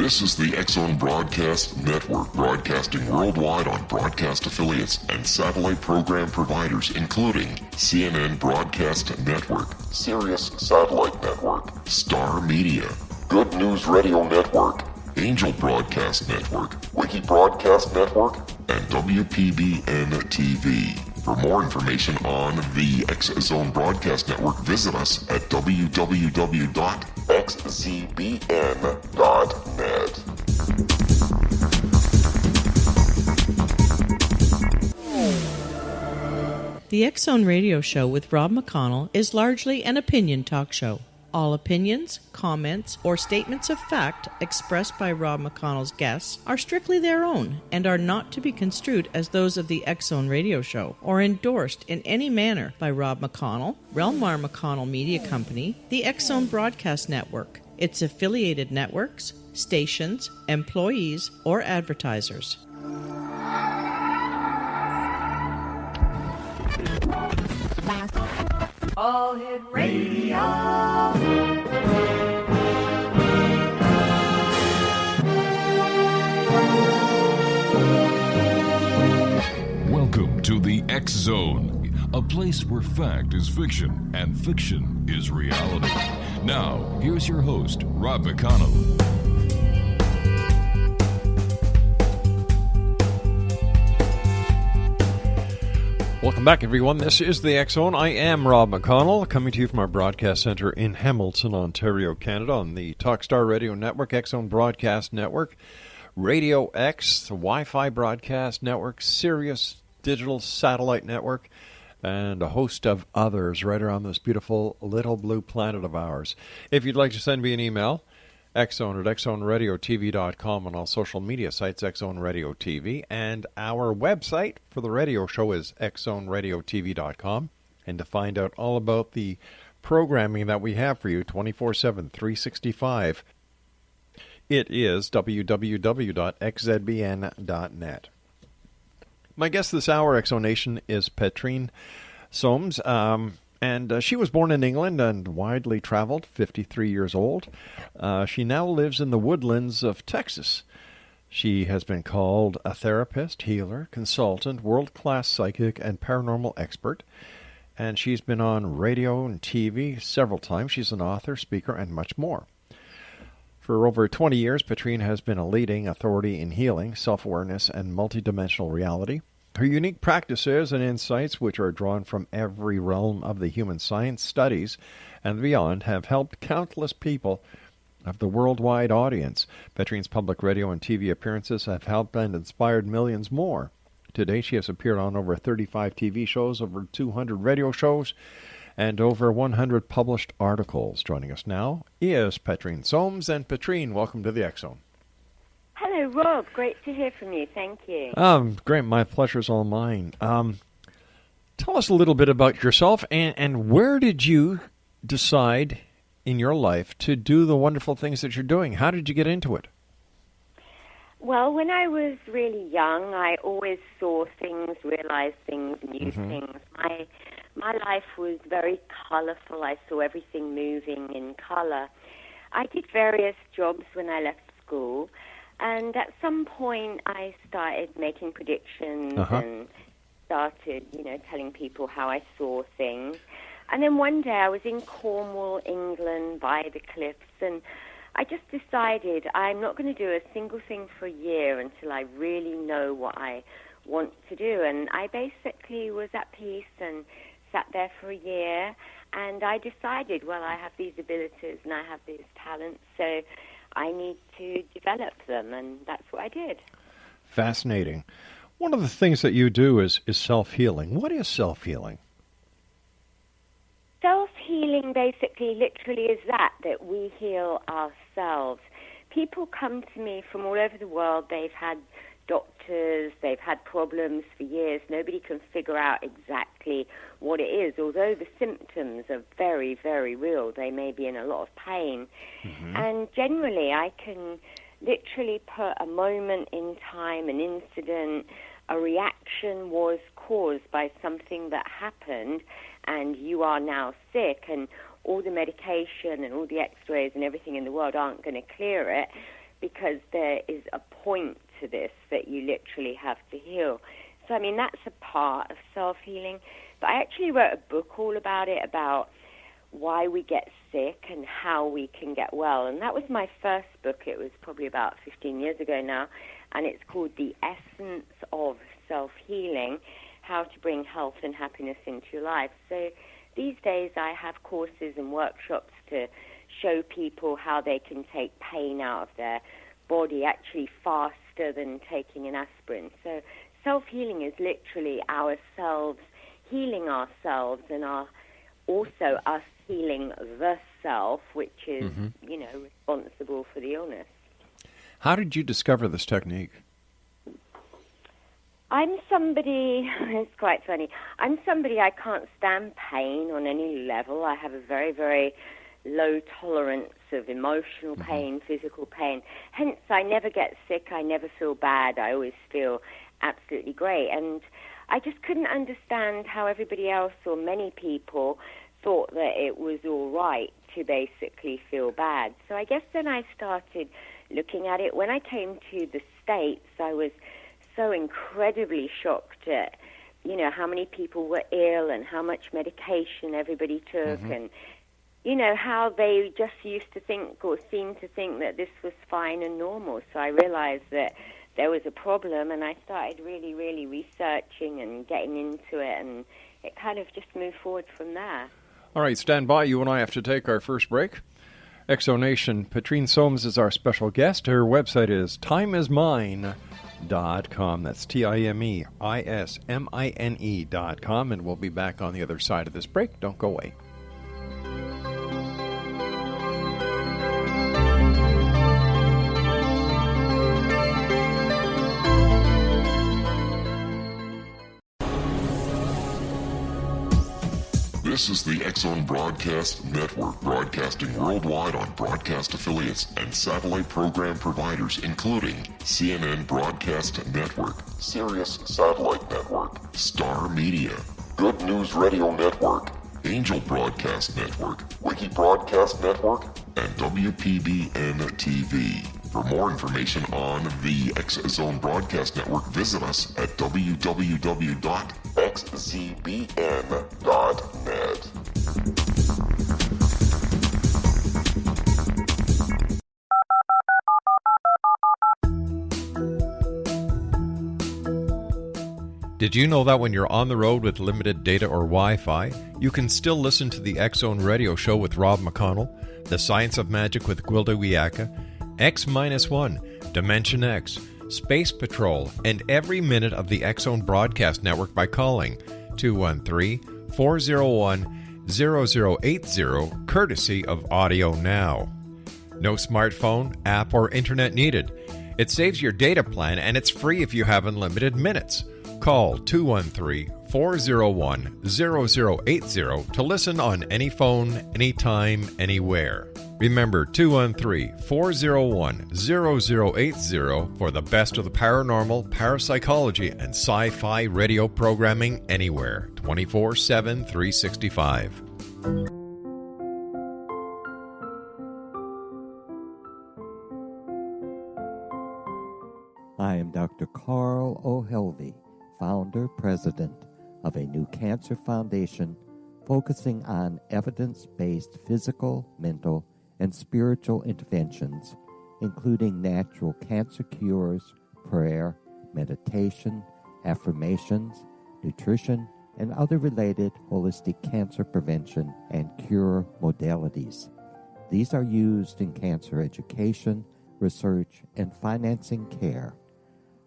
This is the X-Zone Broadcast Network, broadcasting worldwide on broadcast affiliates and satellite program providers, including CNN Broadcast Network, Sirius Satellite Network, Star Media, Good News Radio Network, Angel Broadcast Network, Wiki Broadcast Network, and WPBN TV. For more information on the X-Zone Broadcast Network, visit us at www.xzbn.net. The X-Zone Radio Show with Rob McConnell is largely an opinion talk show. All opinions, comments, or statements of fact expressed by Rob McConnell's guests are strictly their own and are not to be construed as those of the X-Zone Radio Show or endorsed in any manner by Rob McConnell, Relmar McConnell Media Company, the X-Zone Broadcast Network, its affiliated networks, stations, employees, or advertisers. All Hit Radio. Welcome to the X-Zone, a place where fact is fiction and fiction is reality. Now, here's your host, Rob McConnell. Welcome back, everyone. This is the X-Zone. I am Rob McConnell, coming to you from our broadcast center in Hamilton, Ontario, Canada, on the Talkstar Radio Network, X-Zone Broadcast Network, Radio X, the Wi-Fi Broadcast Network, Sirius Digital Satellite Network, and a host of others right around this beautiful little blue planet of ours. If you'd like to send me an email, X-Zone at xzoneradiotv.com, on all social media sites, X-Zone Radio TV, and our website for the radio show is xzoneradiotv.com. And to find out all about the programming that we have for you 24/7, 365, it is www.xzbn.net. My guest this hour, X-Zone, is Petrene Soames. And she was born in England and widely traveled, 53 years old. She now lives in the woodlands of Texas. She has been called a therapist, healer, consultant, world-class psychic, and paranormal expert. And she's been on radio and TV several times. She's an author, speaker, and much more. For over 20 years, Petrene has been a leading authority in healing, self-awareness, and multidimensional reality. Her unique practices and insights, which are drawn from every realm of the human science studies and beyond, have helped countless people of the worldwide audience. Petrene's public radio and TV appearances have helped and inspired millions more. Today, she has appeared on over 35 TV shows, over 200 radio shows, and over 100 published articles. Joining us now is Petrene Soames. And Petrene, welcome to the X-Zone. Hello, Rob. Great to hear from you. Thank you. Great. My pleasure's all mine. Tell us a little bit about yourself, and where did you decide in your life to do the wonderful things that you're doing? How did you get into it? Well, when I was really young, I always saw things, realized things, knew things. My life was very colorful. I saw everything moving in color. I did various jobs when I left school. And at some point, I started making predictions and started, telling people how I saw things. And then one day I was in Cornwall, England, by the cliffs, and I just decided I'm not going to do a single thing for a year until I really know what I want to do. And I basically was at peace and sat there for a year, and I decided, well, I have these abilities and I have these talents, so I need to develop them, and that's what I did. Fascinating. One of the things that you do is self-healing. What is self-healing? Self-healing basically literally is that we heal ourselves. People come to me from all over the world. They've had doctors, they've had problems for years. Nobody can figure out exactly what it is, although the symptoms are very, very real. They may be in a lot of pain. And generally, I can literally put a moment in time, an incident, a reaction was caused by something that happened, and you are now sick, and all the medication and all the x-rays and everything in the world aren't going to clear it. because there is a point to this that you literally have to heal. So, I mean, that's a part of self-healing. But I actually wrote a book all about it, about why we get sick and how we can get well. And that was my first book. It was probably about 15 years ago now. And it's called The Essence of Self-Healing, How to Bring Health and Happiness into Your Life. So these days I have courses and workshops to show people how they can take pain out of their body actually faster than taking an aspirin. So self-healing is literally ourselves healing ourselves, and also us healing the self, which is, responsible for the illness. How did you discover this technique? I'm somebody, it's quite funny, I can't stand pain on any level. I have a very, very low tolerance of emotional pain, physical pain. Hence, I never get sick, I never feel bad, I always feel absolutely great. And I just couldn't understand how everybody else, or many people, thought that it was all right to basically feel bad. So I guess then I started looking at it. When I came to the States, I was so incredibly shocked at, how many people were ill and how much medication everybody took, and, how they just used to think or seemed to think that this was fine and normal. So I realized that there was a problem, and I started really, really researching and getting into it, and it kind of just moved forward from there. All right, stand by. You and I have to take our first break. Exonation, Petrene Soames is our special guest. Her website is timeismine.com. That's TIMEISMINE.com, and we'll be back on the other side of this break. Don't go away. This is the X-Zone Broadcast Network, broadcasting worldwide on broadcast affiliates and satellite program providers, including CNN Broadcast Network, Sirius Satellite Network, Star Media, Good News Radio Network, Angel Broadcast Network, Wiki Broadcast Network, and WPBN TV. For more information on the X-Zone Broadcast Network, visit us at www.xzbn.net. Did you know that when you're on the road with limited data or Wi-Fi, you can still listen to the X-Zone Radio Show with Rob McConnell, The Science of Magic with Gwilda Wiyaka, X-1, Dimension X, Space Patrol, and every minute of the X-Zone Broadcast Network by calling 213-401-0080, courtesy of Audio Now. No smartphone, app, or internet needed. It saves your data plan, and it's free if you have unlimited minutes. Call 213-401-0080 to listen on any phone, anytime, anywhere. Remember 213-401-0080 for the best of the paranormal, parapsychology, and sci-fi radio programming anywhere, 24/7, 365. I am Dr. Carl O'Helvey, founder, president of a new cancer foundation focusing on evidence-based physical, mental, and spiritual interventions, including natural cancer cures, prayer, meditation, affirmations, nutrition, and other related holistic cancer prevention and cure modalities. These are used in cancer education, research, and financing care.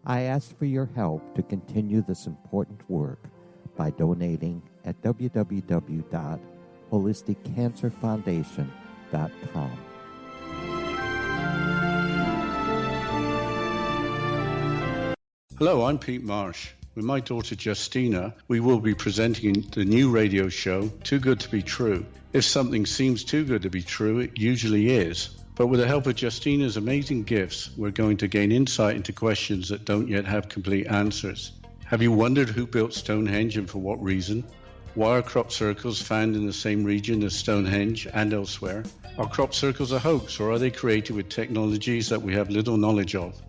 I ask for your help to continue this important work by donating at www.holisticcancerfoundation.com. Hello, I'm Pete Marsh. With my daughter Justina, we will be presenting the new radio show, Too Good to Be True. If something seems too good to be true, it usually is. But with the help of Justina's amazing gifts, we're going to gain insight into questions that don't yet have complete answers. Have you wondered who built Stonehenge and for what reason? Why are crop circles found in the same region as Stonehenge and elsewhere? Are crop circles a hoax, or are they created with technologies that we have little knowledge of?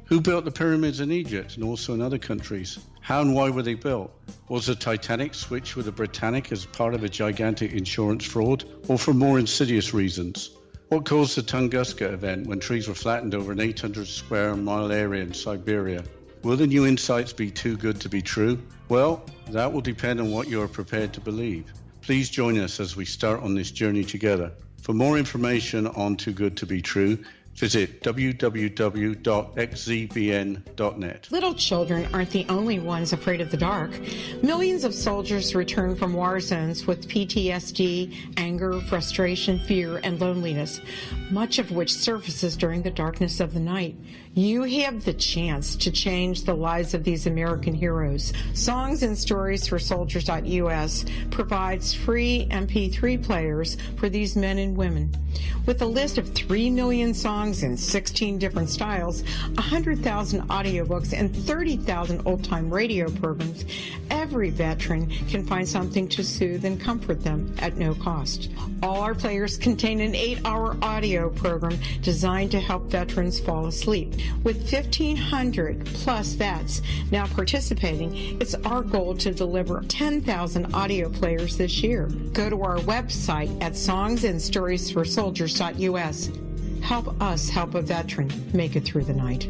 Who built the pyramids in Egypt and also in other countries? How and why were they built? Was the Titanic switched with the Britannic as part of a gigantic insurance fraud, or for more insidious reasons? What caused the Tunguska event when trees were flattened over an 800 square mile area in Siberia? Will the new insights be too good to be true? Well, that will depend on what you are prepared to believe. Please join us as we start on this journey together. For more information on Too Good to Be True, visit www.xzbn.net. Little children aren't the only ones afraid of the dark. Millions of soldiers return from war zones with PTSD, anger, frustration, fear, and loneliness, much of which surfaces during the darkness of the night. You have the chance to change the lives of these American heroes. Songs and Stories for Soldiers.us provides free MP3 players for these men and women. With a list of 3 million songs in 16 different styles, 100,000 audiobooks, and 30,000 old-time radio programs, every veteran can find something to soothe and comfort them at no cost. All our players contain an 8-hour audio program designed to help veterans fall asleep. With 1,500 plus vets now participating, it's our goal to deliver 10,000 audio players this year. Go to our website at songsandstoriesforsoldiers.us. Help us help a veteran make it through the night.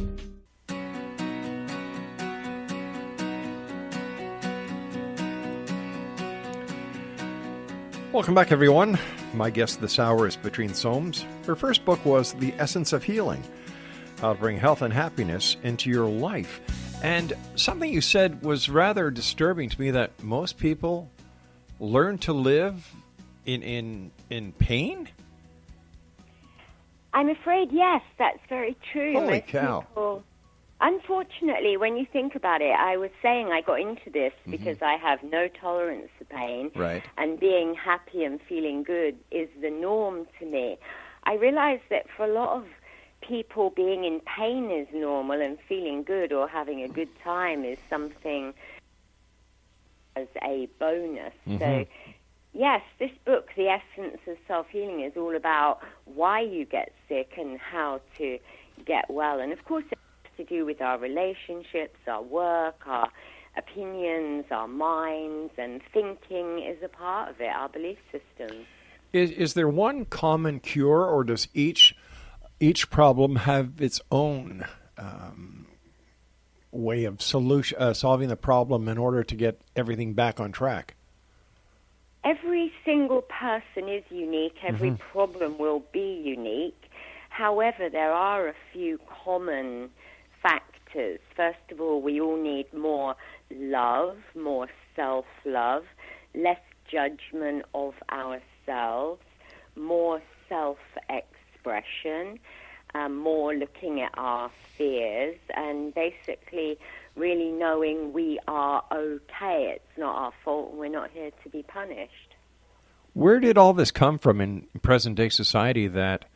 Welcome back, everyone. My guest this hour is Petrene Soames. Her first book was The Essence of Healing, How to Bring Health and Happiness into Your Life. And something you said was rather disturbing to me, that most people learn to live in pain? I'm afraid, yes, that's very true. Holy Most cow. people, unfortunately, when you think about it, I was saying I got into this because I have no tolerance for pain. Right. And being happy and feeling good is the norm to me. I realize that for a lot of people, being in pain is normal, and feeling good or having a good time is something as a bonus. So, yes, this book, The Essence of Self-Healing, is all about why you get sick and how to get well. And, of course, it has to do with our relationships, our work, our opinions, our minds, and thinking is a part of it, our belief systems. Is there one common cure, or does each problem have its own way of solving the problem in order to get everything back on track? Every single person is unique. Every problem will be unique. However, there are a few common factors. First of all, we all need more love, more self-love, less judgment of ourselves, more self-expression, more looking at our fears, and basically really knowing we are okay. It's not our fault, and we're not here to be punished. Where did all this come from in present-day society that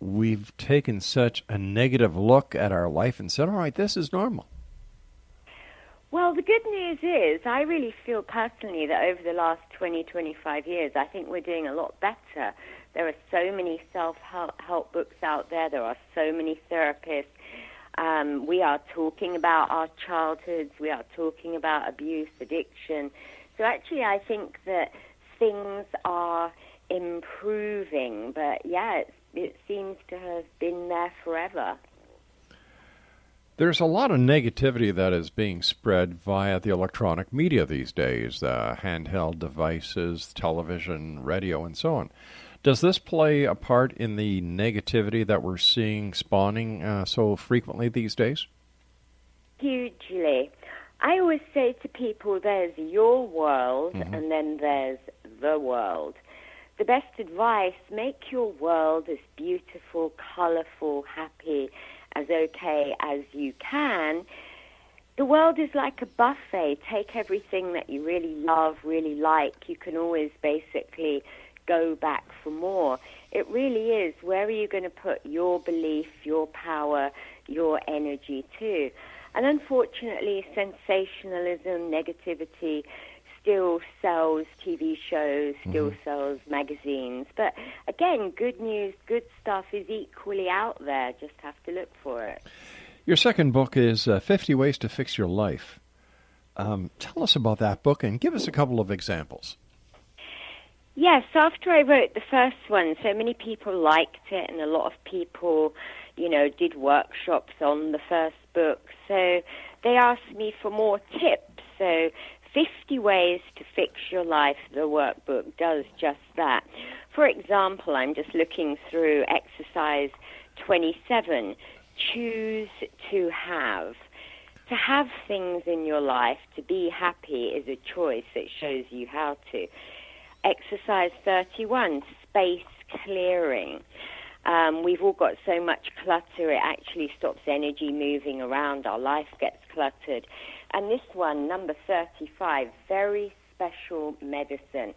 we've taken such a negative look at our life and said, all right, this is normal? Well, the good news is I really feel personally that over the last 20, 25 years, I think we're doing a lot better. There are so many self-help books out there. There are so many therapists. We are talking about our childhoods. We are talking about abuse, addiction. So actually, I think that things are improving. But, yeah, it seems to have been there forever. There's a lot of negativity that is being spread via the electronic media these days, handheld devices, television, radio, and so on. Does this play a part in the negativity that we're seeing spawning so frequently these days? Hugely. I always say to people, there's your world and then there's the world. The best advice, make your world as beautiful, colorful, happy, as okay as you can. The world is like a buffet. Take everything that you really love, really like. You can always basically go back for more. It really is. Where are you going to put your belief, your power, your energy to? And unfortunately, sensationalism, negativity still sells TV shows, still sells magazines. But again, good news, good stuff is equally out there. Just have to look for it. Your second book is 50 Ways to Fix Your Life. Tell us about that book and give us a couple of examples. Yes, after I wrote the first one, so many people liked it, and a lot of people, did workshops on the first book. So they asked me for more tips. So 50 Ways to Fix Your Life, the workbook, does just that. For example, I'm just looking through exercise 27, choose to have. To have things in your life, to be happy, is a choice. It shows you how to. Exercise 31, space clearing. We've all got so much clutter, it actually stops energy moving around. Our life gets cluttered. And this one, number 35, very special medicine.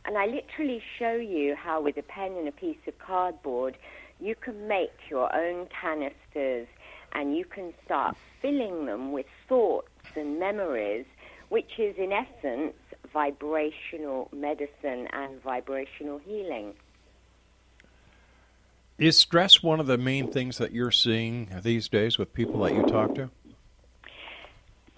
And I literally show you how with a pen and a piece of cardboard, you can make your own canisters and you can start filling them with thoughts and memories, which is in essence vibrational medicine and vibrational healing. Is stress one of the main things that you're seeing these days with people that you talk to?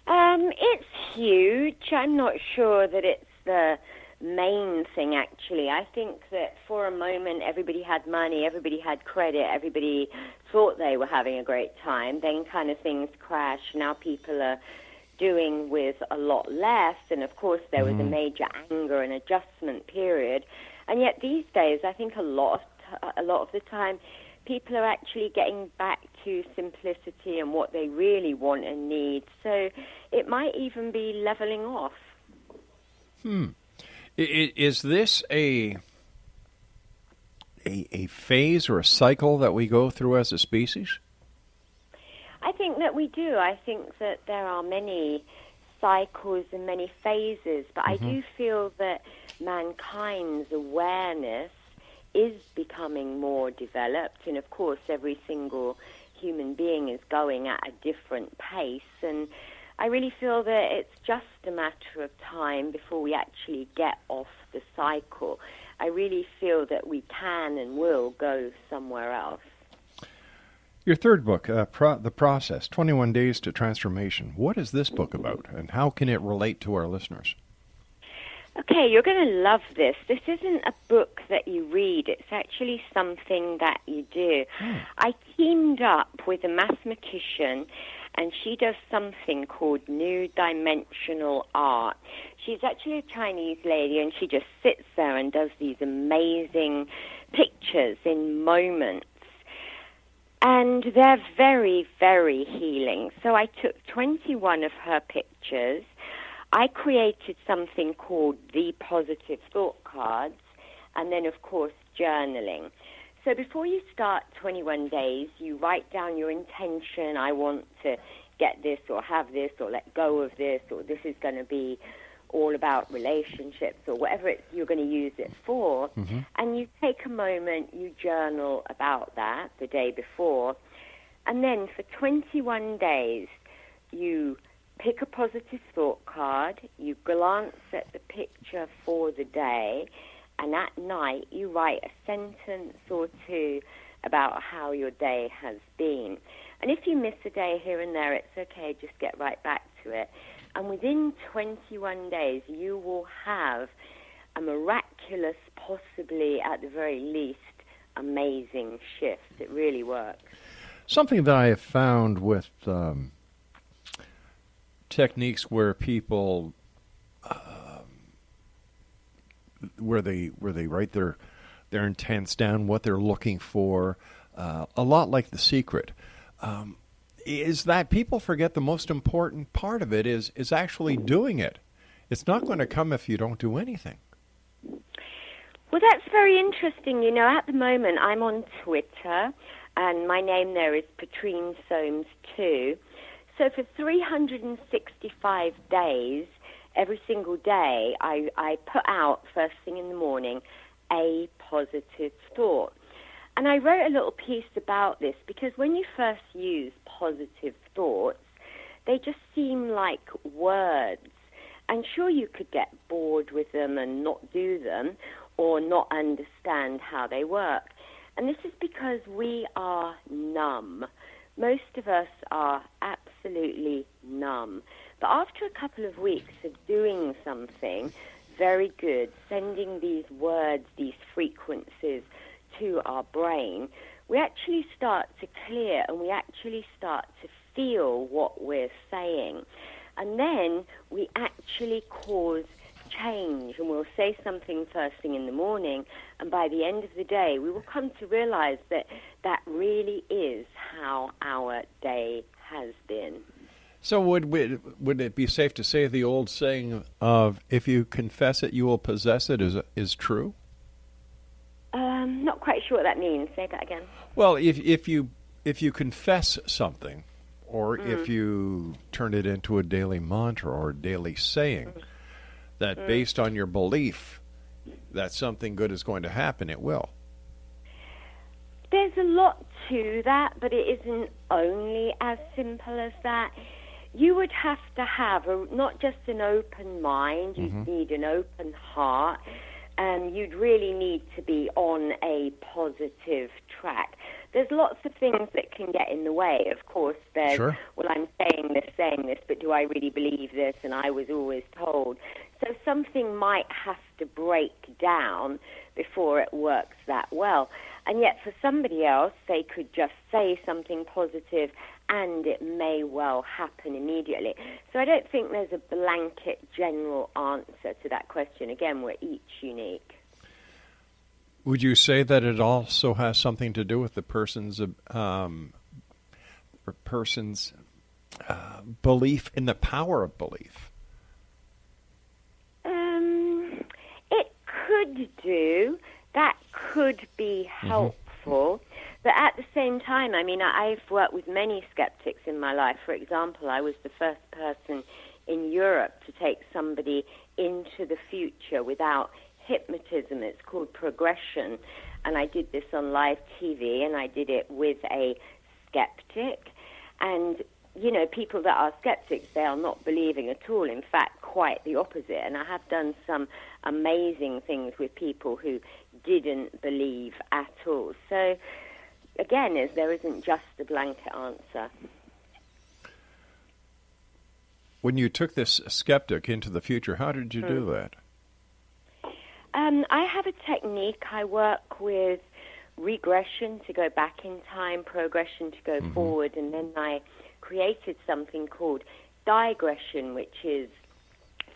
It's huge. I'm not sure that it's the main thing, actually. I think that for a moment everybody had money, everybody had credit, everybody thought they were having a great time. Then kind of things crash. Now people are doing with a lot less, and of course there was a major anger and adjustment period. And yet these days, I think a lot of the time, people are actually getting back to simplicity and what they really want and need. So it might even be leveling off. Is this a phase or a cycle that we go through as a species? I think that we do. I think that there are many cycles and many phases, but I do feel that mankind's awareness is becoming more developed, and of course every single human being is going at a different pace, and I really feel that it's just a matter of time before we actually get off the cycle. I really feel that we can and will go somewhere else. Your third book, The Process, 21 Days to Transformation. What is this book about, and how can it relate to our listeners? Okay, you're going to love this. This isn't a book that you read. It's actually something that you do. I teamed up with a mathematician, and she does something called New Dimensional Art. She's actually a Chinese lady, and she just sits there and does these amazing pictures in moments. And they're very, very healing. So I took 21 of her pictures. I created something called the positive thought cards, and then, of course, journaling. So before you start 21 days, you write down your intention. I want to get this or have this or let go of this, or this is going to be all about relationships, or whatever you're going to use it for. And you take a moment, you journal about that the day before. And then for 21 days, you pick a positive thought card, you glance at the picture for the day, and at night you write a sentence or two about how your day has been. And if you miss a day here and there, it's okay, just get right back to it. And within 21 days, you will have a miraculous, possibly at the very least, amazing shift. It really works. Something that I have found with techniques where people, where they write their intents down, what they're looking for, a lot like The Secret, is that people forget the most important part of it is actually doing it. It's not going to come if you don't do anything. Well, that's very interesting. You know, at the moment I'm on Twitter, and my name there is Petrene Soames too. So for 365 days, every single day, I put out first thing in the morning a positive thought. And I wrote a little piece about this because when you first use positive thoughts, they just seem like words. And sure, you could get bored with them and not do them or not understand how they work. And this is because we are numb. Most of us are absolutely numb. But after a couple of weeks of doing something very good, sending these words, these frequencies to our brain, we actually start to clear and we actually start to feel what we're saying. And then we actually cause change, and we'll say something first thing in the morning, and by the end of the day we will come to realize that that really is how our day has been. So would it be safe to say the old saying of if you confess it, you will possess it is true? Not quite sure what that means. Say that again. Well, if you confess something, or if you turn it into a daily mantra or a daily saying, that based on your belief that something good is going to happen, it will. There's a lot to that, but it isn't only as simple as that. You would have to have not just an open mind, you'd need an open heart, and you'd really need to be on a positive track. There's lots of things that can get in the way. Of course, there's, well, I'm saying this, but do I really believe this? And I was always told. So something might have to break down before it works that well. And yet for somebody else, they could just say something positive and it may well happen immediately. So I don't think there's a blanket general answer to that question. Again, we're each unique. Would you say that it also has something to do with the person's belief in the power of belief? It could do. That could be helpful. But at the same time, I mean, I've worked with many skeptics in my life. For example, I was the first person in Europe to take somebody into the future without hypnotism. It's called regression. And I did this on live TV, and I did it with a skeptic. And, you know, people that are skeptics, they are not believing at all. In fact, quite the opposite. And I have done some amazing things with people who didn't believe at all. So, again, there isn't just a blanket answer. When you took this skeptic into the future, how did you do that? I have a technique. I work with regression to go back in time, progression to go forward, and then I created something called digression, which is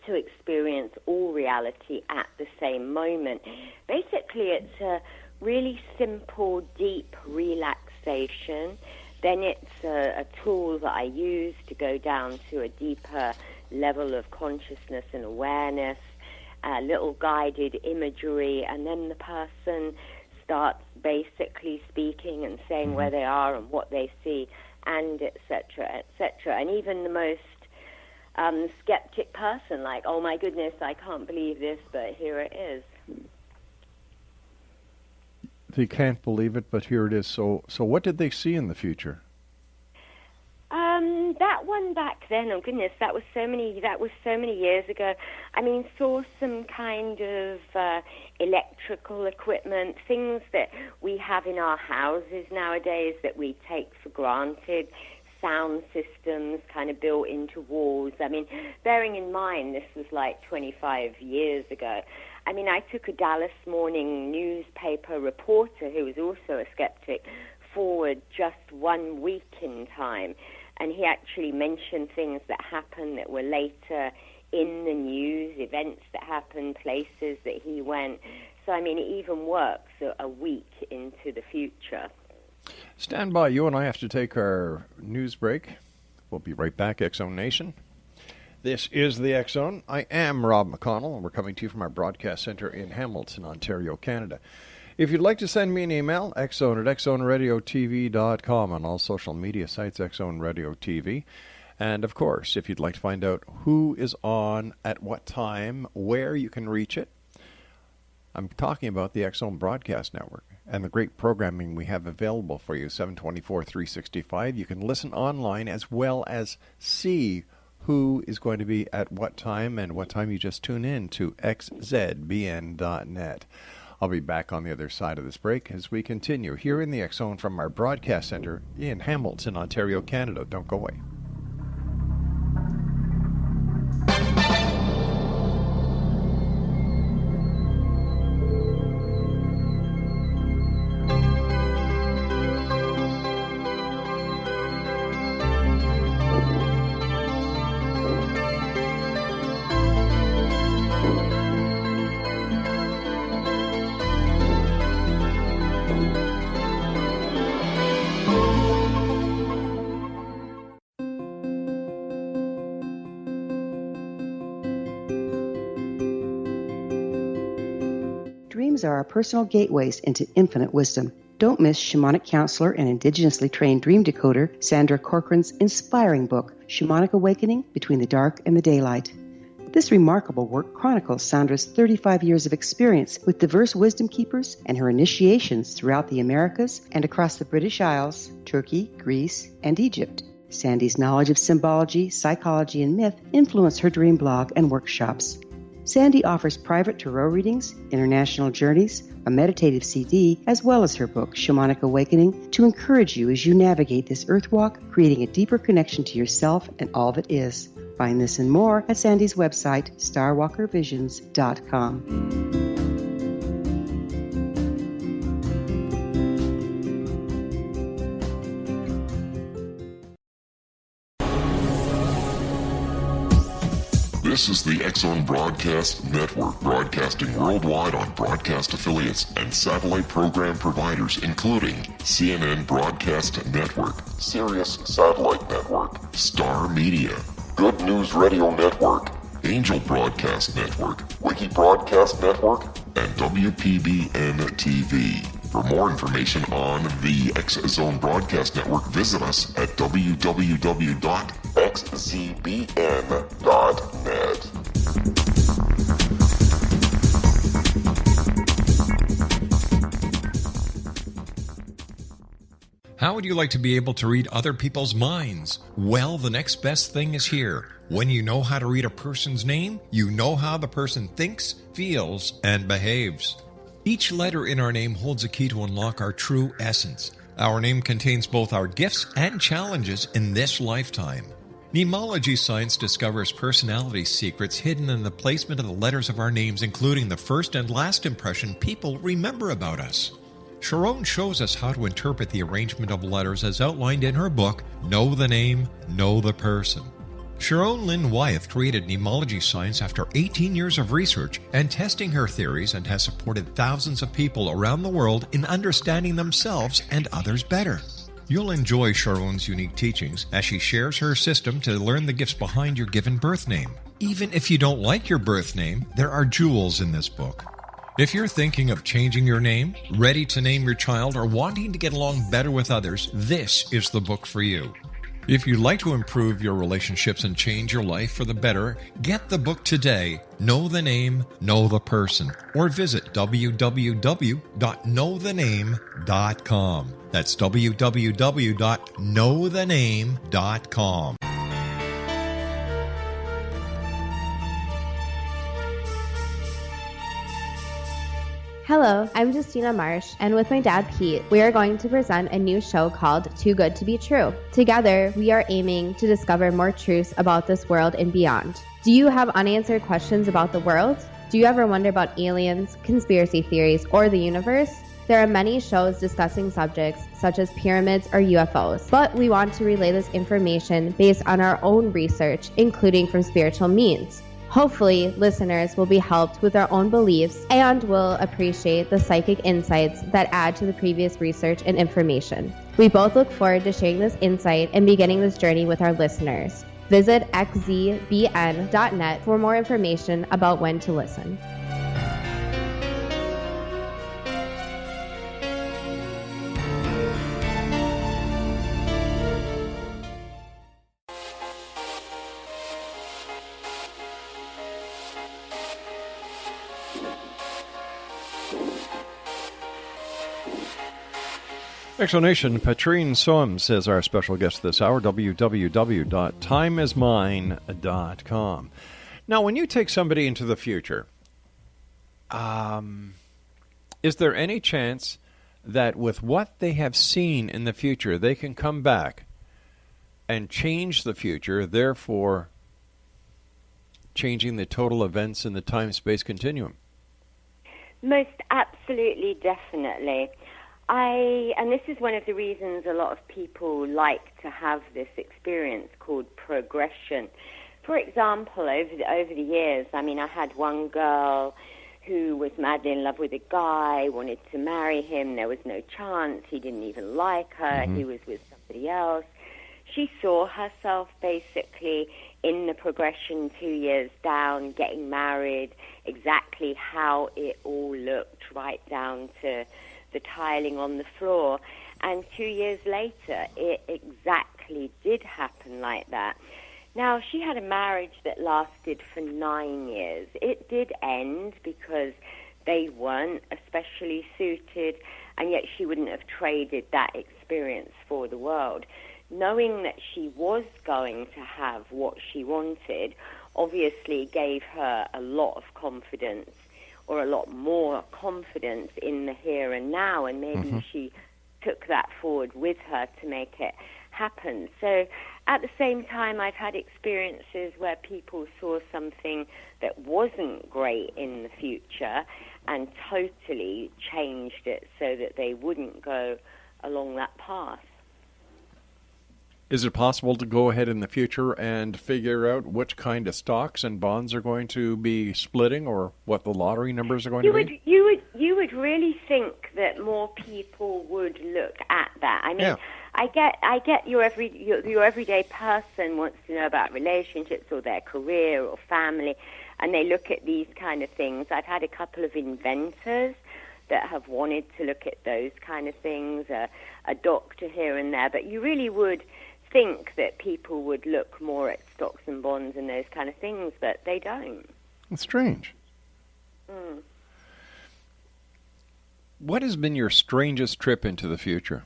to experience all reality at the same moment. Basically, it's a really simple, deep relaxation. Then it's a tool that I use to go down to a deeper level of consciousness and awareness, a little guided imagery, and then the person starts basically speaking and saying where they are and what they see, and et cetera, and even the most skeptic person, like, oh my goodness, I can't believe this, but here it is. They can't believe it, but here it is. So what did they see in the future? That one back then, oh goodness, that was so many years ago. I mean, saw some kind of electrical equipment, things that we have in our houses nowadays that we take for granted, sound systems kind of built into walls. I mean, bearing in mind this was like 25 years ago. I mean, I took a Dallas morning newspaper reporter who was also a skeptic forward just 1 week in time, and he actually mentioned things that happened that were later in the news, events that happened, places that he went. So, I mean, it even works a week into the future. Stand by. You and I have to take our news break. We'll be right back, X-Zone Nation. This is the X-Zone. I am Rob McConnell, and we're coming to you from our broadcast center in Hamilton, Ontario, Canada. If you'd like to send me an email, xzone@xzoneradiotv.com, on all social media sites, X-Zone Radio TV. And, of course, if you'd like to find out who is on, at what time, where you can reach it, I'm talking about the X-Zone Broadcast Network and the great programming we have available for you, 7/24, 365. You can listen online as well as see who is going to be at what time and what time you just tune in to xzbn.net. I'll be back on the other side of this break as we continue here in the X Zone from our broadcast center in Hamilton, Ontario, Canada. Don't go away. Dreams are our personal gateways into infinite wisdom. Don't miss shamanic counselor and indigenously trained dream decoder Sandra Corcoran's inspiring book, Shamanic Awakening Between the Dark and the Daylight. This remarkable work chronicles Sandra's 35 years of experience with diverse wisdom keepers and her initiations throughout the Americas and across the British Isles, Turkey, Greece, and Egypt. Sandy's knowledge of symbology, psychology, and myth influence her dream blog and workshops. Sandy offers private tarot readings, international journeys, a meditative CD, as well as her book, Shamanic Awakening, to encourage you as you navigate this earth walk, creating a deeper connection to yourself and all that is. Find this and more at Sandy's website, starwalkervisions.com. This is the X Zone Broadcast Network, broadcasting worldwide on broadcast affiliates and satellite program providers, including CNN Broadcast Network, Sirius Satellite Network, Star Media, Good News Radio Network, Angel Broadcast Network, Wiki Broadcast Network, and WPBN TV. For more information on the X Zone Broadcast Network, visit us at www.xzbn.net. How would you like to be able to read other people's minds? Well, the next best thing is here. When you know how to read a person's name, you know how the person thinks, feels, and behaves. Each letter in our name holds a key to unlock our true essence. Our name contains both our gifts and challenges in this lifetime. Mnemology science discovers personality secrets hidden in the placement of the letters of our names, including the first and last impression people remember about us. Sharon shows us how to interpret the arrangement of letters as outlined in her book, Know the Name, Know the Person. Sharon Lynn Wyeth created mnemology science after 18 years of research and testing her theories, and has supported thousands of people around the world in understanding themselves and others better. You'll enjoy Sharon's unique teachings as she shares her system to learn the gifts behind your given birth name. Even if you don't like your birth name, there are jewels in this book. If you're thinking of changing your name, ready to name your child, or wanting to get along better with others, this is the book for you. If you'd like to improve your relationships and change your life for the better, get the book today, Know the Name, Know the Person, or visit www.knowthename.com. That's www.knowthename.com. Hello, I'm Justina Marsh, and with my dad Pete, we are going to present a new show called Too Good to Be True. Together, we are aiming to discover more truths about this world and beyond. Do you have unanswered questions about the world? Do you ever wonder about aliens, conspiracy theories, or the universe? There are many shows discussing subjects such as pyramids or UFOs, but we want to relay this information based on our own research, including from spiritual means. Hopefully, listeners will be helped with their own beliefs and will appreciate the psychic insights that add to the previous research and information. We both look forward to sharing this insight and beginning this journey with our listeners. Visit xzbn.net for more information about when to listen. Exonation, Petrene Soames is our special guest this hour, www.timeismine.com. Now, when you take somebody into the future, is there any chance that with what they have seen in the future, they can come back and change the future, therefore changing the total events in the time-space continuum? Most absolutely, definitely. And this is one of the reasons a lot of people like to have this experience called progression. For example, over the years, I mean, I had one girl who was madly in love with a guy, wanted to marry him. There was no chance. He didn't even like her. He was with somebody else. She saw herself basically in the progression 2 years down, getting married, exactly how it all looked, right down to the tiling on the floor. And 2 years later, it exactly did happen like that. Now, she had a marriage that lasted for 9 years. It did end because they weren't especially suited, and yet she wouldn't have traded that experience for the world. Knowing that she was going to have what she wanted obviously gave her a lot of confidence, or a lot more confidence in the here and now, and maybe she took that forward with her to make it happen. So at the same time, I've had experiences where people saw something that wasn't great in the future and totally changed it so that they wouldn't go along that path. Is it possible to go ahead in the future and figure out which kind of stocks and bonds are going to be splitting, or what the lottery numbers are going to be? You would really think that more people would look at that. I mean, Yeah. I get your everyday person wants to know about relationships or their career or family, and they look at these kind of things. I've had a couple of inventors that have wanted to look at those kind of things, a doctor here and there, but you really would think that people would look more at stocks and bonds and those kind of things, but they don't. It's strange. What has been your strangest trip into the future?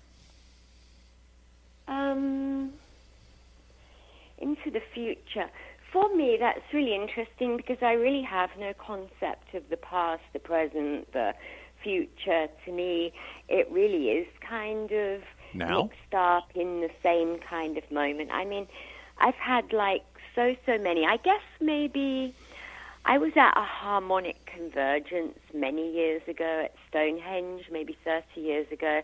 Into the future. For me, that's really interesting because I really have no concept of the past, the present, the future. To me, it really is kind of mixed up in the same kind of moment. I mean, I've had like so many. I guess maybe I was at a harmonic convergence many years ago at Stonehenge, maybe 30 years ago.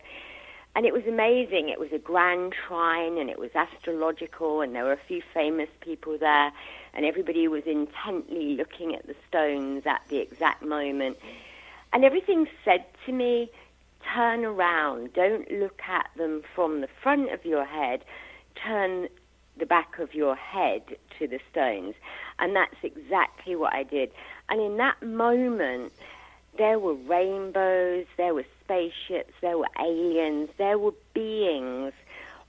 And it was amazing. It was a grand shrine, and it was astrological, and there were a few famous people there, and everybody was intently looking at the stones at the exact moment. And everything said to me, turn around. Don't look at them from the front of your head. Turn the back of your head to the stones. And that's exactly what I did. And in that moment, there were rainbows, there were spaceships, there were aliens, there were beings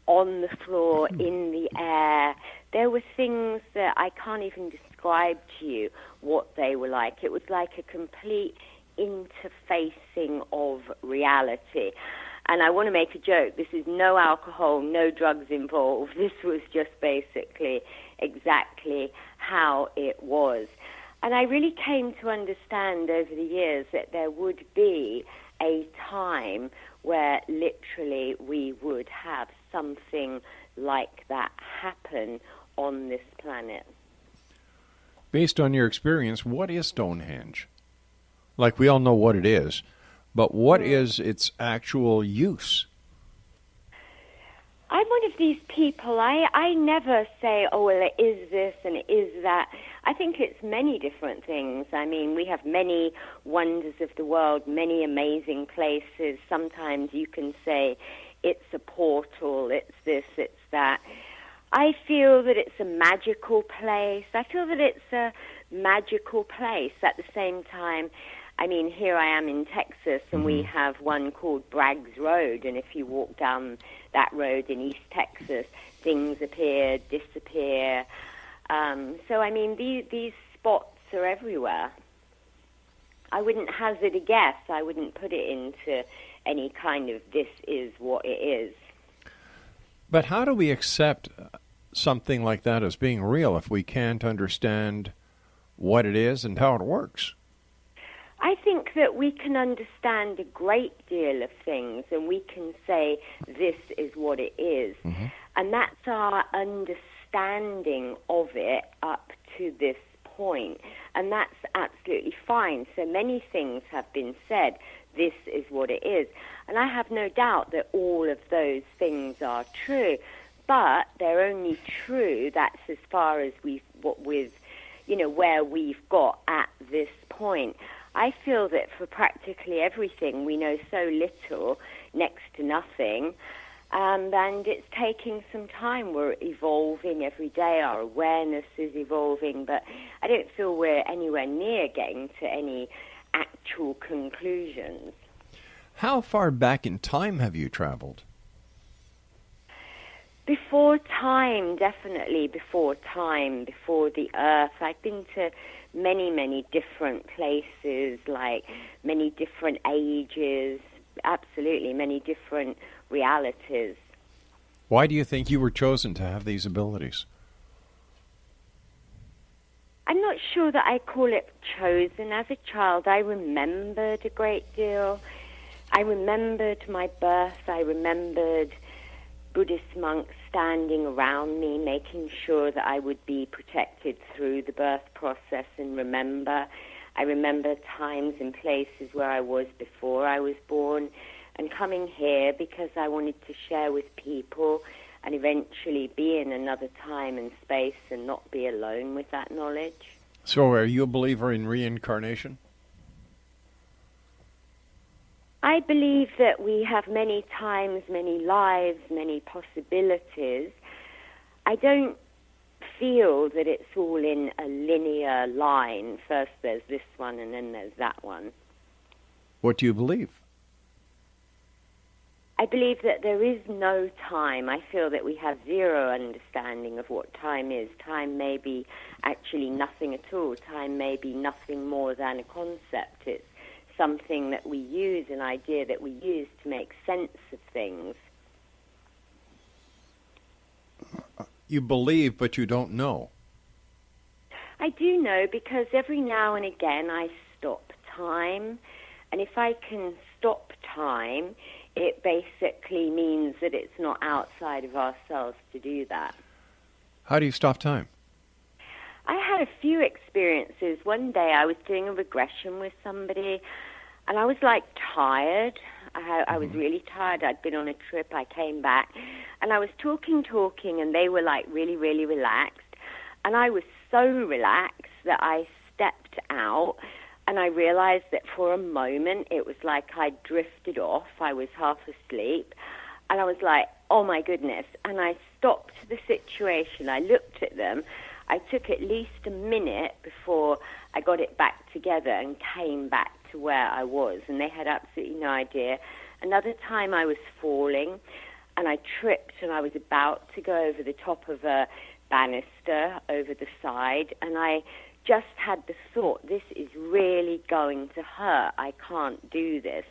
on the floor, in the air. There were things that I can't even describe to you what they were like. It was like a complete interfacing of reality. And I want to make a joke. This is no alcohol, no drugs involved. This was just basically exactly how it was. And I really came to understand over the years that there would be a time where literally we would have something like that happen on this planet. Based on your experience, what is Stonehenge? Like, we all know what it is, but what is its actual use? I'm one of these people, I never say, oh, well, it is this and it is that. I think it's many different things. I mean, we have many wonders of the world, many amazing places. Sometimes you can say it's a portal, it's this, it's that. I feel that it's a magical place. I feel that it's a magical place at the same time. I mean, here I am in Texas, and we have one called Bragg's Road, and if you walk down that road in East Texas, things appear, disappear. So, I mean, these spots are everywhere. I wouldn't hazard a guess. I wouldn't put it into any kind of this is what it is. But how do we accept something like that as being real if we can't understand what it is and how it works? I think that we can understand a great deal of things, and we can say this is what it is. Mm-hmm. And that's our understanding of it up to this point. And that's absolutely fine. So many things have been said. This is what it is. And I have no doubt that all of those things are true. But they're only true, that's as far as where we've got at this point. I feel that for practically everything, we know so little, next to nothing, and it's taking some time. We're evolving every day. Our awareness is evolving, but I don't feel we're anywhere near getting to any actual conclusions. How far back in time have you traveled? Before time, definitely before time, before the earth. I've been to many, many different places, like many different ages, absolutely many different realities. Why do you think you were chosen to have these abilities? I'm not sure that I call it chosen. As a child, I remembered a great deal. I remembered my birth. I remembered Buddhist monks standing around me, making sure that I would be protected through the birth process and remember. I remember times and places where I was before I was born and coming here because I wanted to share with people and eventually be in another time and space and not be alone with that knowledge. So are you a believer in reincarnation? I believe that we have many times, many lives, many possibilities. I don't feel that it's all in a linear line. First there's this one and then there's that one. What do you believe? I believe that there is no time. I feel that we have zero understanding of what time is. Time may be actually nothing at all. Time may be nothing more than a concept. It's something that we use, an idea that we use to make sense of things. You believe, but you don't know. I do know because every now and again I stop time, and if I can stop time, it basically means that it's not outside of ourselves to do that. How do you stop time? I had a few experiences. One day I was doing a regression with somebody, and I was like tired. I was really tired. I'd been on a trip. I came back, and I was talking, and they were like really, really relaxed. And I was so relaxed that I stepped out, and I realized that for a moment it was like I drifted off. I was half asleep, and I was like, oh my goodness. And I stopped the situation. I looked at them. I took at least a minute before I got it back together and came back to where I was, and they had absolutely no idea. Another time I was falling, and I tripped, and I was about to go over the top of a banister over the side, and I just had the thought, this is really going to hurt. I can't do this.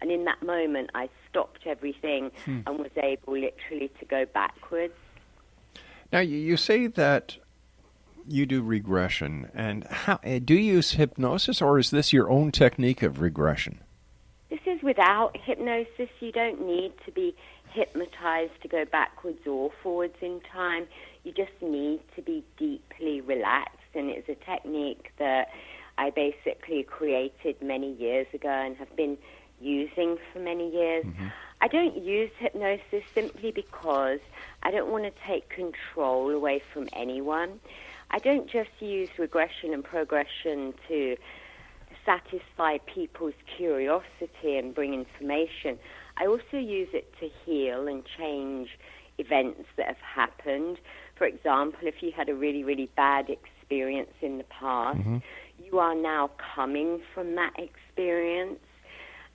And in that moment, I stopped everything and was able literally to go backwards. Now, you say that you do regression, and how do you use hypnosis, or is this your own technique of regression? This is without hypnosis. You don't need to be hypnotized to go backwards or forwards in time. You just need to be deeply relaxed, and it's a technique that I basically created many years ago and have been using for many years. Mm-hmm. I don't use hypnosis simply because I don't want to take control away from anyone. I don't just use regression and progression to satisfy people's curiosity and bring information. I also use it to heal and change events that have happened. For example, if you had a really, really bad experience in the past, you are now coming from that experience.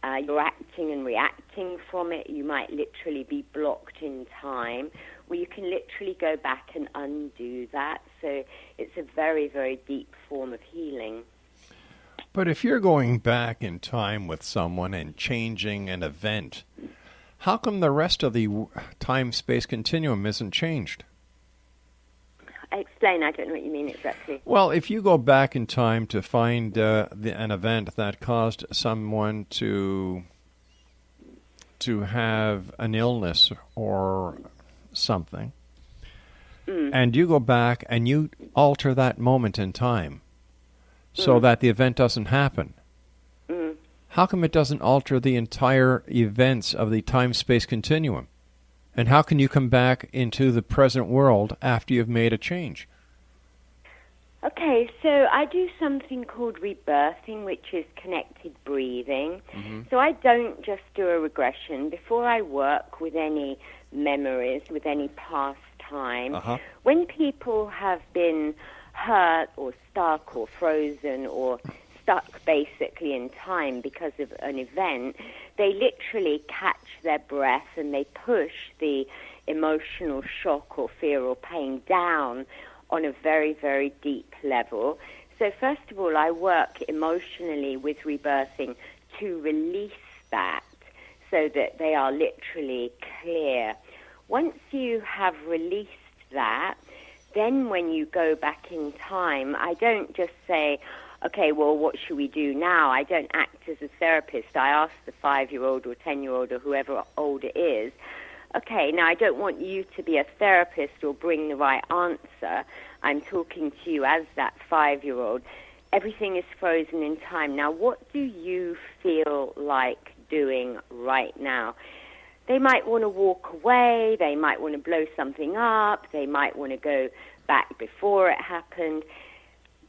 You're acting and reacting from it. You might literally be blocked in time, where you can literally go back and undo that. So it's a very, very deep form of healing. But if you're going back in time with someone and changing an event, how come the rest of the time-space continuum isn't changed? Explain, I don't know what you mean exactly. Well, if you go back in time to find an event that caused someone to have an illness or something, and you go back and you alter that moment in time so that the event doesn't happen, how come it doesn't alter the entire events of the time-space continuum? And how can you come back into the present world after you've made a change? Okay, so I do something called rebirthing, which is connected breathing. So I don't just do a regression. Before I work with any memories, with any past time, when people have been hurt or stuck or frozen or stuck basically in time because of an event, they literally catch their breath and they push the emotional shock or fear or pain down on a very, very deep level. So first of all, I work emotionally with rebirthing to release that so that they are literally clear. Once you have released that, then when you go back in time, I don't just say, okay, well, what should we do now? I don't act as a therapist. I ask the 5-year-old or 10-year-old or whoever old it is, okay, now I don't want you to be a therapist or bring the right answer. I'm talking to you as that 5-year-old. Everything is frozen in time. Now, what do you feel like doing right now? They might want to walk away. They might want to blow something up. They might want to go back before it happened.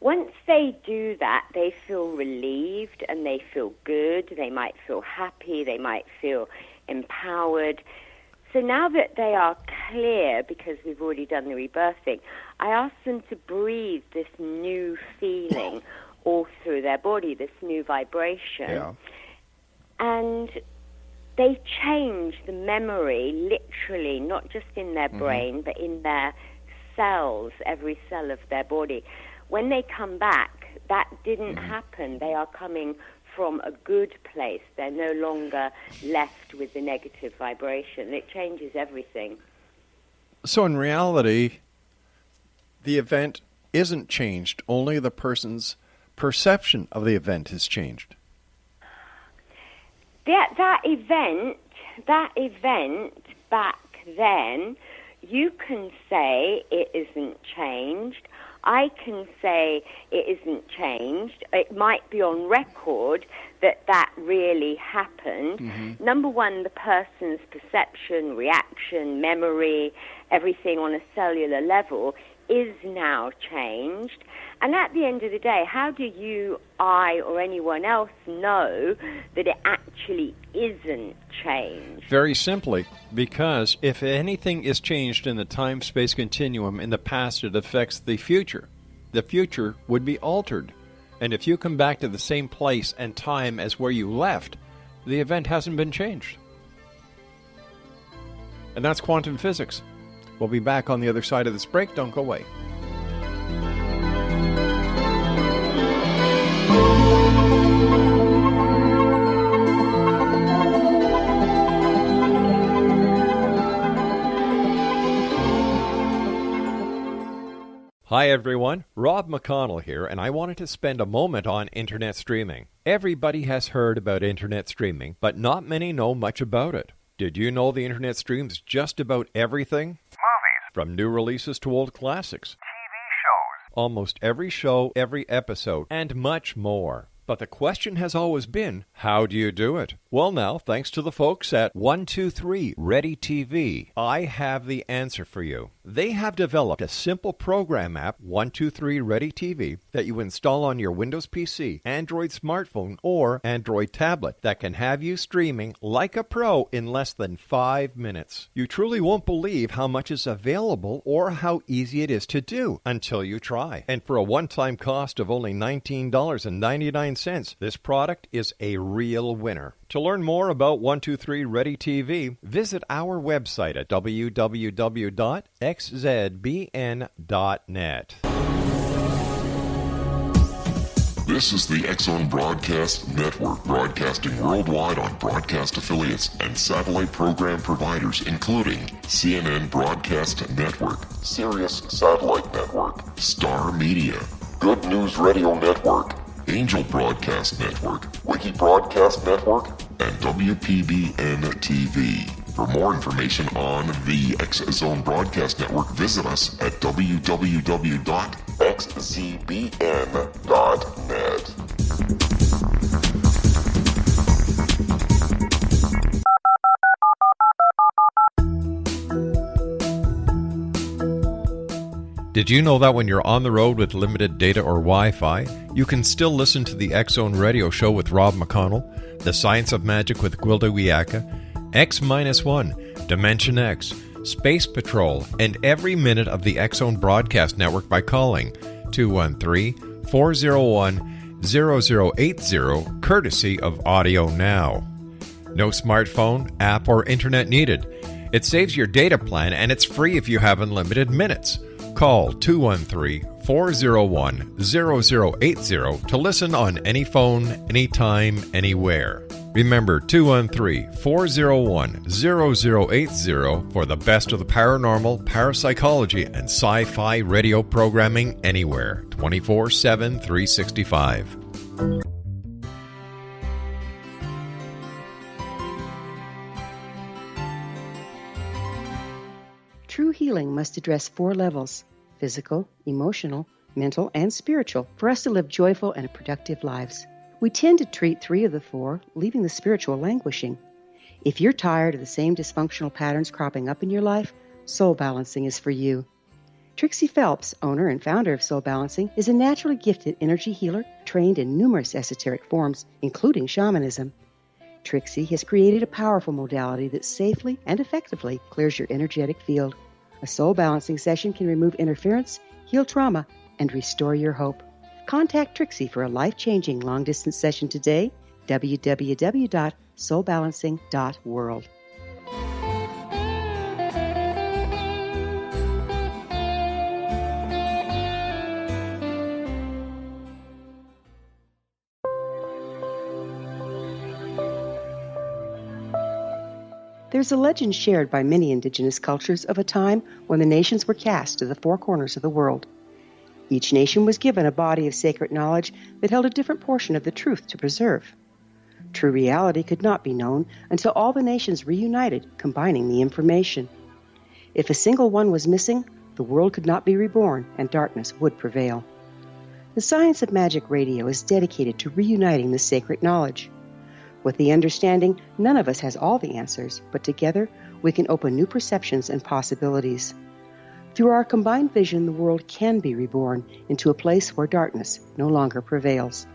Once they do that, they feel relieved and they feel good. They might feel happy. They might feel empowered. So now that they are clear, because we've already done the rebirthing, I ask them to breathe this new feeling all through their body, this new vibration. Yeah. And they change the memory literally, not just in their brain, but in their cells, every cell of their body. When they come back, that didn't happen. They are coming from a good place. They're no longer left with the negative vibration. It changes everything. So in reality, the event isn't changed. Only the person's perception of the event has changed. That event back then, you can say it isn't changed. I can say it isn't changed. It might be on record that really happened. Number one, the person's perception, reaction, memory, everything on a cellular level is now changed. And at the end of the day, how do you, I, or anyone else know that it actually isn't changed? Very simply, because if anything is changed in the time-space continuum in the past, it affects the future. The future would be altered. And if you come back to the same place and time as where you left, the event hasn't been changed. And that's quantum physics. We'll be back on the other side of this break. Don't go away. Hi everyone, Rob McConnell here, and I wanted to spend a moment on internet streaming. Everybody has heard about internet streaming, but not many know much about it. Did you know the internet streams just about everything? Movies. From new releases to old classics. TV shows. Almost every show, every episode, and much more. But the question has always been, how do you do it? Well now, thanks to the folks at 123 Ready TV, I have the answer for you. They have developed a simple program app, 123 Ready TV, that you install on your Windows PC, Android smartphone, or Android tablet that can have you streaming like a pro in less than 5 minutes. You truly won't believe how much is available or how easy it is to do until you try. And for a one-time cost of only $19.99, this product is a real winner. To learn more about 123 Ready TV, visit our website at www.xzbn.net. This is the X-Zone Broadcast Network, broadcasting worldwide on broadcast affiliates and satellite program providers, including CNN Broadcast Network, Sirius Satellite Network, Star Media, Good News Radio Network, Angel Broadcast Network, Wiki Broadcast Network, and WPBN TV. For more information on the X-Zone Broadcast Network, visit us at www.xzbn.net. Did you know that when you're on the road with limited data or Wi-Fi, you can still listen to the X-Zone Radio Show with Rob McConnell, The Science of Magic with Gwilda Wiyaka, X-1, Dimension X, Space Patrol, and every minute of the X-Zone Broadcast Network by calling 213-401-0080, courtesy of Audio Now. No smartphone, app, or internet needed. It saves your data plan, and it's free if you have unlimited minutes. Call 213-401-0080 to listen on any phone, anytime, anywhere. Remember 213-401-0080 for the best of the paranormal, parapsychology, and sci-fi radio programming anywhere, 24/7, 365. True healing must address 4 levels: physical, emotional, mental, and spiritual, for us to live joyful and productive lives. We tend to treat 3 of the 4, leaving the spiritual languishing. If you're tired of the same dysfunctional patterns cropping up in your life, Soul Balancing is for you. Trixie Phelps, owner and founder of Soul Balancing, is a naturally gifted energy healer trained in numerous esoteric forms, including shamanism. Trixie has created a powerful modality that safely and effectively clears your energetic field. A Soul Balancing session can remove interference, heal trauma, and restore your hope. Contact Trixie for a life-changing long-distance session today, www.soulbalancing.world. There's a legend shared by many indigenous cultures of a time when the nations were cast to the 4 corners of the world. Each nation was given a body of sacred knowledge that held a different portion of the truth to preserve. True reality could not be known until all the nations reunited, combining the information. If a single one was missing, the world could not be reborn and darkness would prevail. The Science of Magic Radio is dedicated to reuniting the sacred knowledge. With the understanding, none of us has all the answers, but together we can open new perceptions and possibilities. Through our combined vision, the world can be reborn into a place where darkness no longer prevails.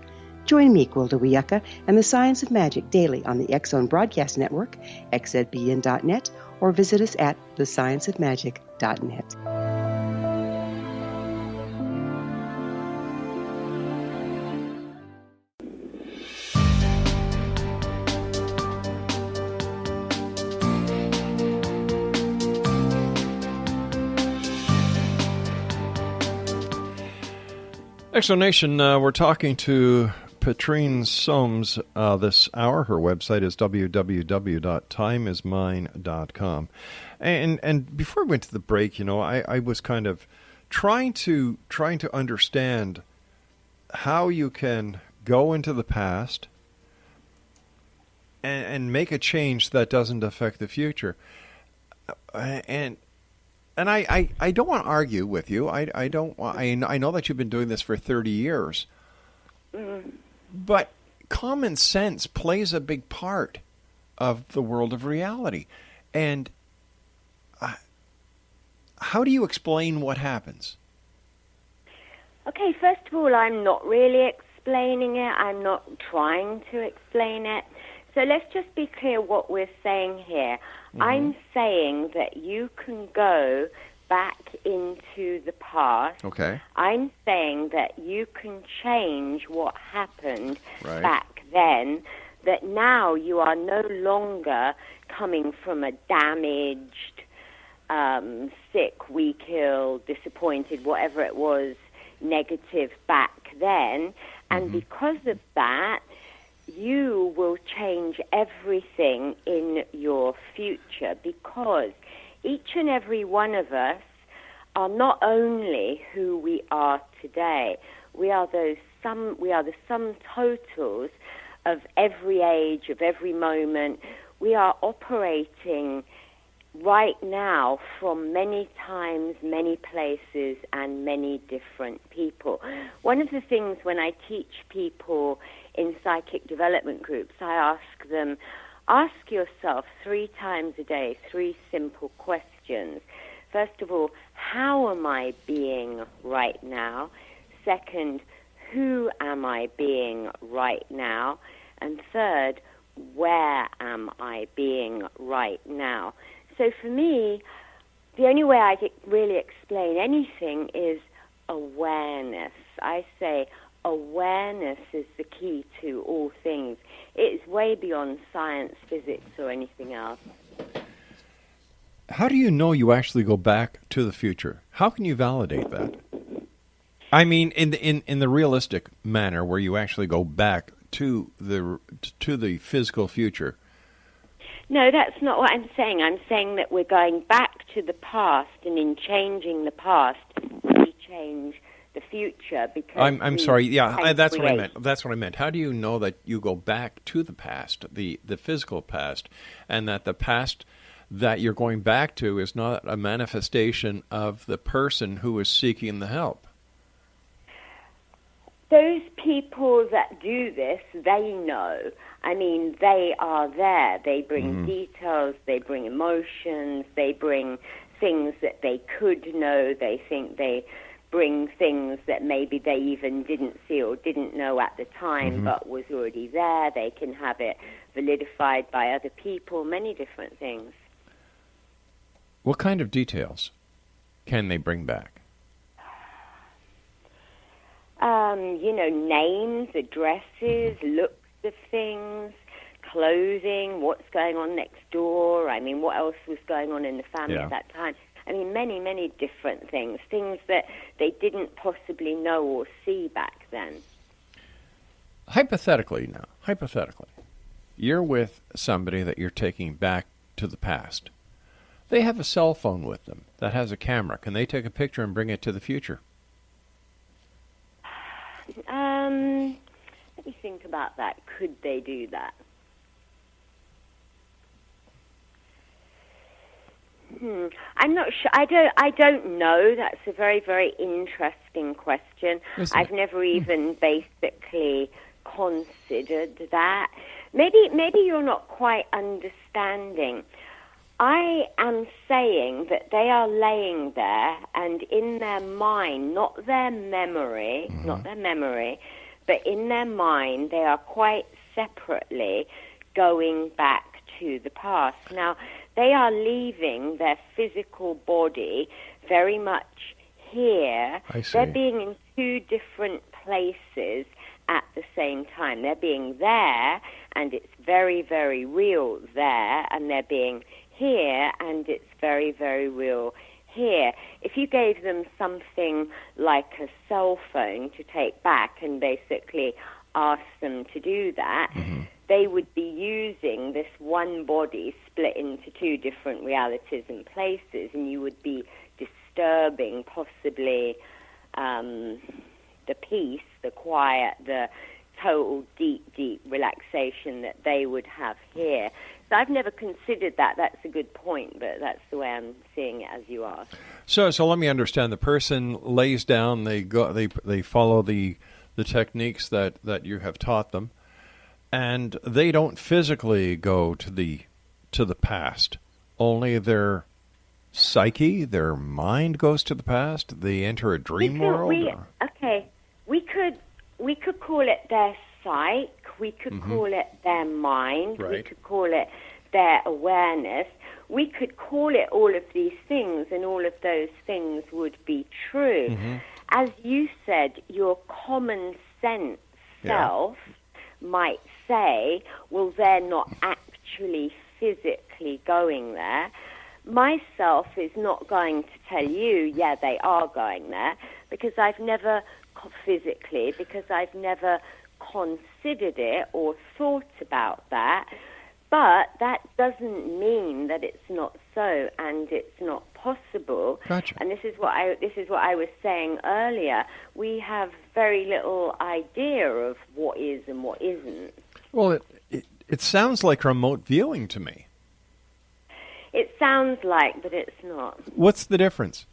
Join me, Gwilda Wiyaka, and the Science of Magic daily on the X-Zone Broadcast Network, xzbn.net, or visit us at thescienceofmagic.net. Exonation, we're talking to Petrene Soames this hour. Her website is www.timeismine.com. And before we went to the break, I was kind of trying to understand how you can go into the past and make a change that doesn't affect the future. And I don't want to argue with you. I know that you've been doing this for 30 years. Mm. But common sense plays a big part of the world of reality. And how do you explain what happens? Okay, first of all, I'm not really explaining it. I'm not trying to explain it. So let's just be clear what we're saying here. Mm-hmm. I'm saying that you can go back into the past. Okay. I'm saying that you can change what happened right. back then, that now you are no longer coming from a damaged, sick, weak, ill, disappointed, whatever it was, negative back then, And because of that, you will change everything in your future, because each and every one of us are not only who we are today. We are the sum totals of every age, of every moment. We are operating right now from many times, many places, and many different people. One of the things when I teach people in psychic development groups, I ask them, ask yourself 3 times a day 3 simple questions. First of all, how am I being right now? Second, who am I being right now? And third, where am I being right now? So for me, the only way I can really explain anything is awareness. I say awareness is the key to all things. It's way beyond science, physics, or anything else. How do you know you actually go back to the future? How can you validate that? I mean, in the realistic manner, where you actually go back to the physical future. No, that's not what I'm saying. I'm saying that we're going back to the past, and in changing the past, we change the future. Because I'm sorry. Yeah, that's what I meant. That's what I meant. How do you know that you go back to the past, the physical past, and that the past that you're going back to is not a manifestation of the person who is seeking the help? Those people that do this, they know. I mean, they are there. They bring details, they bring emotions, they bring things that they could know. They think they bring things that maybe they even didn't see or didn't know at the time, but was already there. They can have it validified by other people, many different things. What kind of details can they bring back? Names, addresses, looks of things, clothing, what's going on next door. I mean, what else was going on in the family at that time? I mean, many, many different things that they didn't possibly know or see back then. Hypothetically, you're with somebody that you're taking back to the past. They have a cell phone with them that has a camera. Can they take a picture and bring it to the future? Let me think about that. Could they do that? I'm not sure. I don't know. That's a very, very interesting question. I've never even basically considered that. Maybe you're not quite understanding. I am saying that they are laying there, and in their mind, not their memory, but in their mind, they are quite separately going back to the past. Now, they are leaving their physical body very much here. I see. They're being in 2 different places at the same time. They're being there, and it's very, very real there, and they're being here, and it's very, very real here. If you gave them something like a cell phone to take back and basically ask them to do that, they would be using this one body split into 2 different realities and places, and you would be disturbing possibly the peace, the quiet, the total deep, deep relaxation that they would have here. So I've never considered that. That's a good point, but that's the way I'm seeing it as you ask. So let me understand. The person lays down. They follow the techniques that you have taught them, and they don't physically go to the past. Only their psyche, their mind goes to the past. They enter a dream world. We could call it their psyche. We could call it their mind. Right. We could call it their awareness. We could call it all of these things, and all of those things would be true. As you said, your common sense self might say, well, they're not actually physically going there. Myself is not going to tell you, yeah, they are going there, because I've never physically because I've never considered it or thought about that. But that doesn't mean that it's not so and it's not possible. Gotcha. And this is what I was saying earlier. We have very little idea of what is and what isn't. Well, it sounds like remote viewing to me. It sounds like, but it's not. What's the difference?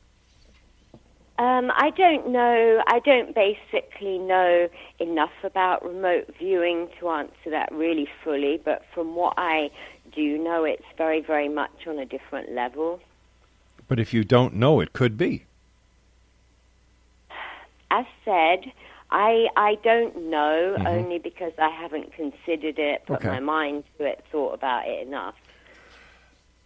I don't know. I don't basically know enough about remote viewing to answer that really fully, but from what I do know, it's very, very much on a different level. But if you don't know, it could be. As said, I don't know, only because I haven't considered it, put my mind to it, thought about it enough.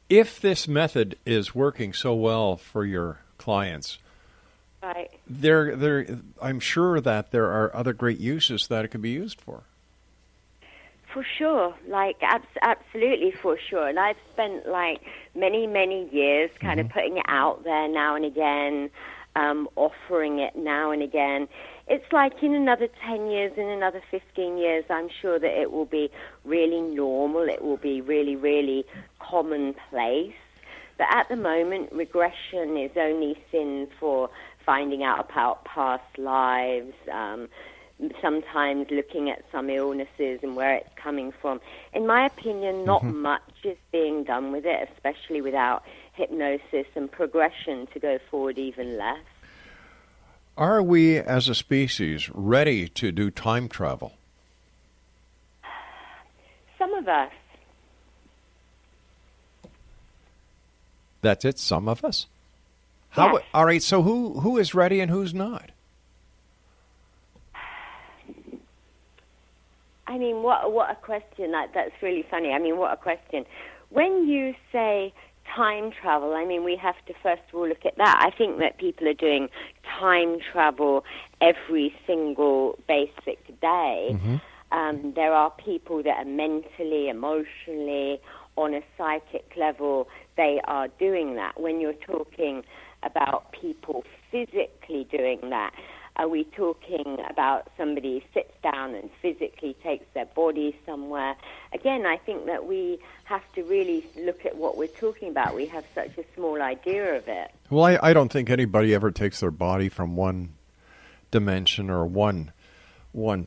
If this method is working so well for your clients, right, I'm sure that there are other great uses that it could be used for. For sure, absolutely for sure. And I've spent many, many years kind of putting it out there now and again, offering it now and again. It's like in another 10 years, in another 15 years, I'm sure that it will be really normal. It will be really, really commonplace. But at the moment, regression is only seen for finding out about past lives, sometimes looking at some illnesses and where it's coming from. In my opinion, not much is being done with it, especially without hypnosis, and progression to go forward even less. Are we, as a species, ready to do time travel? Some of us. That's it, some of us? Yes. All right, so who is ready and who's not? I mean, what a question. That's really funny. I mean, what a question. When you say time travel, I mean, we have to first of all look at that. I think that people are doing time travel every single basic day. There are people that are mentally, emotionally, on a psychic level, they are doing that. When you're talking about people physically doing that, are we talking about somebody sits down and physically takes their body somewhere? Again, I think that we have to really look at what we're talking about. We have such a small idea of it. Well, I don't think anybody ever takes their body from one dimension or one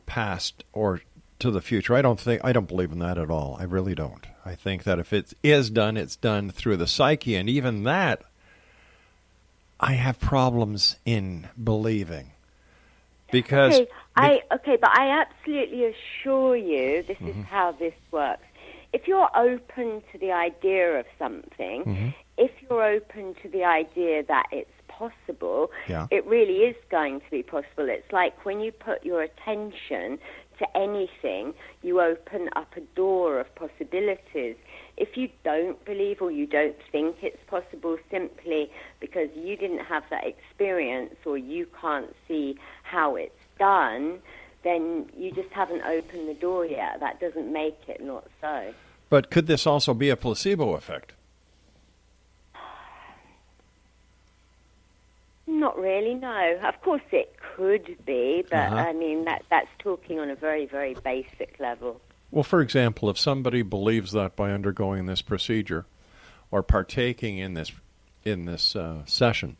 past or to the future. I don't believe in that at all. I really don't. I think that if it is done, it's done through the psyche, and even that, I have problems in believing. Because but I absolutely assure you this is how this works. If you're open to the idea of something, if you're open to the idea that it's possible, it really is going to be possible. It's like when you put your attention to anything, you open up a door of possibilities. If you don't believe or you don't think it's possible simply because you didn't have that experience or you can't see how it's done, then you just haven't opened the door yet. That doesn't make it not so. But could this also be a placebo effect? Not really, no. Of course it could be, but I mean, that's talking on a very, very basic level. Well, for example, if somebody believes that by undergoing this procedure or partaking in this session,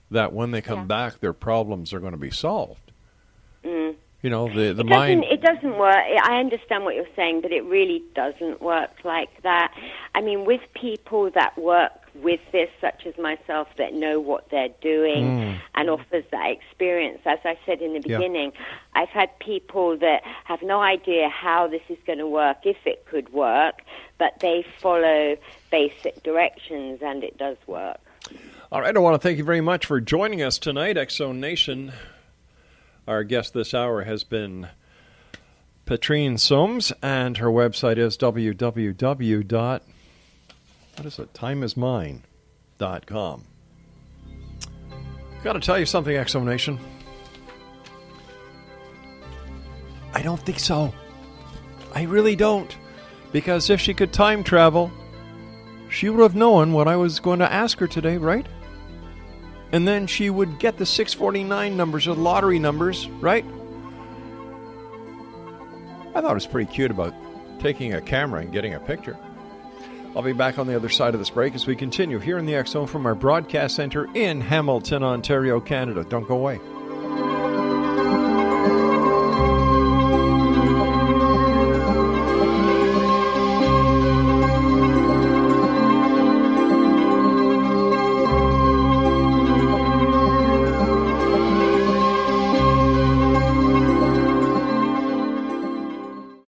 that when they come back, their problems are going to be solved. You know, the mind... It doesn't work. I understand what you're saying, but it really doesn't work like that. I mean, with people that work with this, such as myself, that know what they're doing and offers that experience, as I said in the beginning, I've had people that have no idea how this is going to work, if it could work, but they follow basic directions, and it does work. All right, I want to thank you very much for joining us tonight, X-Zone Nation. Our guest this hour has been Petrene Soames, and her website is timeismine.com. Got to tell you something, X-Zone Nation. I don't think so. I really don't. Because if she could time travel, she would have known what I was going to ask her today, right? And then she would get the 649 numbers or lottery numbers, right? I thought it was pretty cute about taking a camera and getting a picture. I'll be back on the other side of this break as we continue here in the X Zone from our broadcast center in Hamilton, Ontario, Canada. Don't go away.